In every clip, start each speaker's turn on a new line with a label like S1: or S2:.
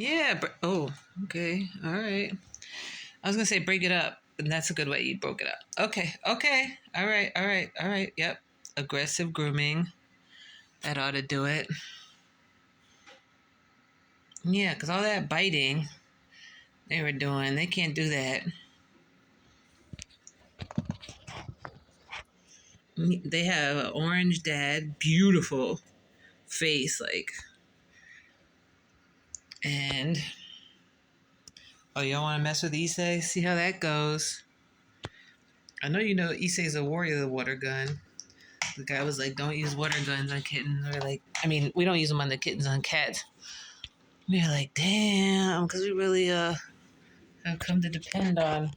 S1: Yeah. Oh, okay. All right. I was gonna say break it up, but that's a good way you broke it up. Okay. Okay. All right. All right. All right. Yep. Aggressive grooming. That ought to do it. Yeah, because all that biting they were doing, they can't do that. They have an orange dad, beautiful face, like, and oh, y'all want to mess with Issei? See how that goes. I know you know Issei's a warrior of the water gun. The guy was like, "Don't use water guns on kittens." Or like, I mean, we don't use them on the kittens, on cats. We're like, damn, because we really have come to depend on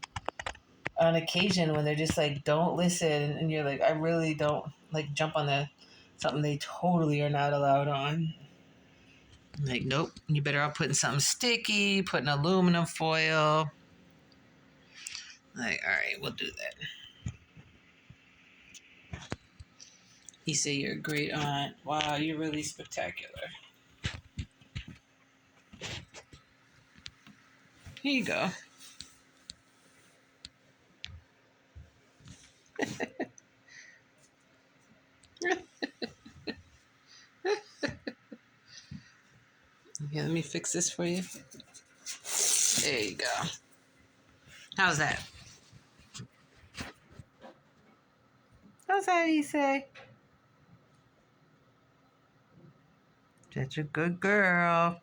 S1: occasion when they're just like, don't listen, and you're like, I really don't like jump on the something they totally are not allowed on. I'm like, nope, you better off putting something sticky, putting aluminum foil. Like, all right, we'll do that. He said, you're a great aunt. Wow, you're really spectacular. Here you go. Yeah, let me fix this for you. There you go. How's that? How's that, he say? Such a good girl.